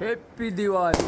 Happy Diwali.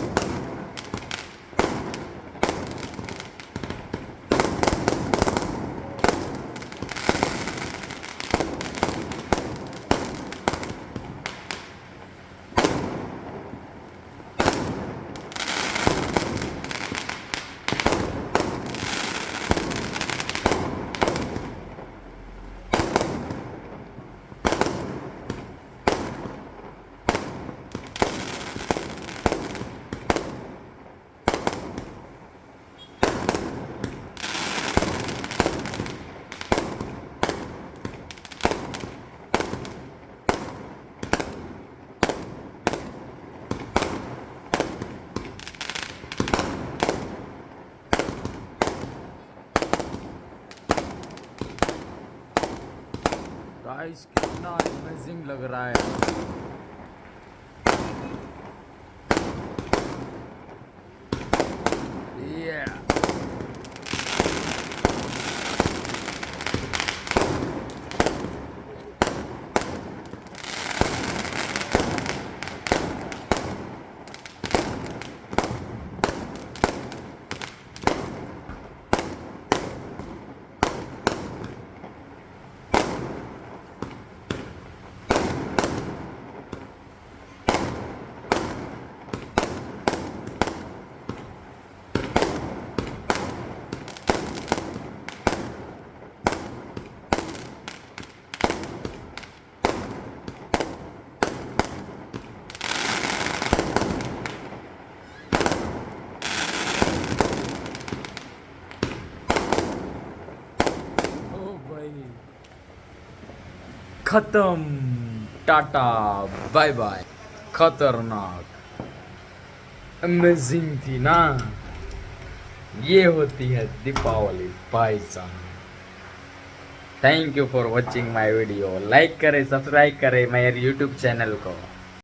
Guys कितना amazing लग रहा है। Yeah. खत्म, टाटा बाय बाय। खतरनाक, अमेजिंग थी ना। ये होती है दीपावली भाई साहब। Thank you for watching my video. Like करें, सब्सक्राइब करें मेरे यूट्यूब चैनल को।